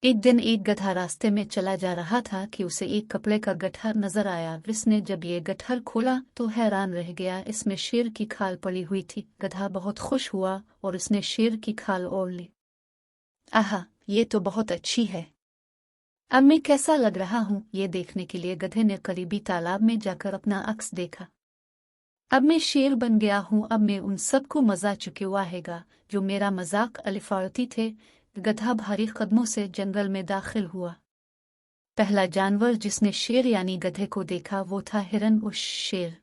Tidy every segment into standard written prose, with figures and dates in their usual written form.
एक दिन एक गधा रास्ते में चला जा रहा था कि उसे एक कपड़े का गट्ठर नजर आया। उसने जब ये गट्ठर खोला तो हैरान रह गया। इसमें शेर की खाल पड़ी हुई थी। गधा बहुत खुश हुआ और उसने शेर की खाल ओढ़ ली। आहा, ये तो बहुत अच्छी है। अब मैं कैसा लग रहा हूँ ये देखने के लिए गधे ने करीबी तालाब में जाकर अपना अक्स देखा। अब मैं शेर बन गया हूँ। अब मैं उन सबको मजा चुका हैगा जो मेरा मजाक अलिफारती थे। गधा भारी कदमों से जंगल में दाखिल हुआ। पहला जानवर जिसने शेर यानी गधे को देखा वो था हिरन। उस शेर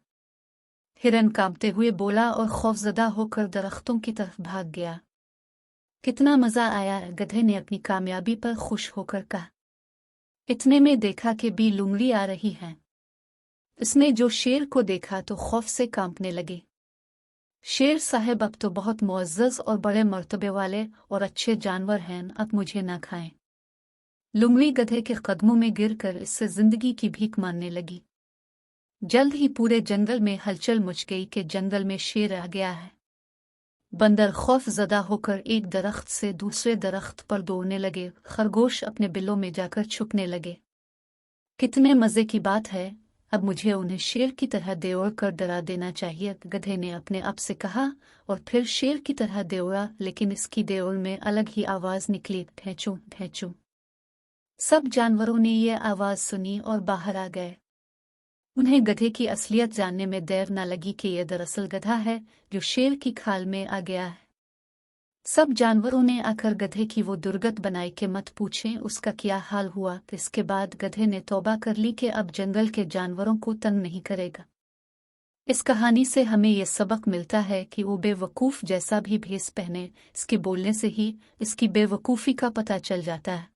हिरन कांपते हुए बोला और खौफजदा होकर दरख्तों की तरफ भाग गया। कितना मजा आया, गधे ने अपनी कामयाबी पर खुश होकर कहा। इतने में देखा कि बी लुंगड़ी आ रही है। इसने जो शेर को देखा तो खौफ से कांपने लगे। शेर साहब, अब तो बहुत मुअज़्ज़ज़ और बड़े मर्तबे वाले और अच्छे जानवर हैं, अब मुझे ना खाएं। लुंगड़ी गधे के कदमों में गिरकर इससे जिंदगी की भीख मांगने लगी। जल्द ही पूरे जंगल में हलचल मच गई कि जंगल में शेर आ गया है। बंदर खौफ ज़दा होकर एक दरख्त से दूसरे दरख्त पर दौड़ने लगे। खरगोश अपने बिलों में जाकर छुपने लगे। कितने मज़े की बात है, अब मुझे उन्हें शेर की तरह दौड़ कर डरा देना चाहिए, गधे ने अपने आप से कहा और फिर शेर की तरह दौड़ा। लेकिन इसकी दौड़ में अलग ही आवाज़ निकली, भैंचू भैंचू। सब जानवरों ने ये आवाज़ सुनी और बाहर आ गए। उन्हें गधे की असलियत जानने में देर न लगी कि यह दरअसल गधा है जो शेर की खाल में आ गया है। सब जानवरों ने आकर गधे की वो दुर्गत बनाई कि मत पूछें उसका क्या हाल हुआ। इसके बाद गधे ने तौबा कर ली कि अब जंगल के जानवरों को तंग नहीं करेगा। इस कहानी से हमें यह सबक मिलता है कि वो बेवकूफ़ जैसा भी भेष पहने, इसके बोलने से ही इसकी बेवकूफ़ी का पता चल जाता है।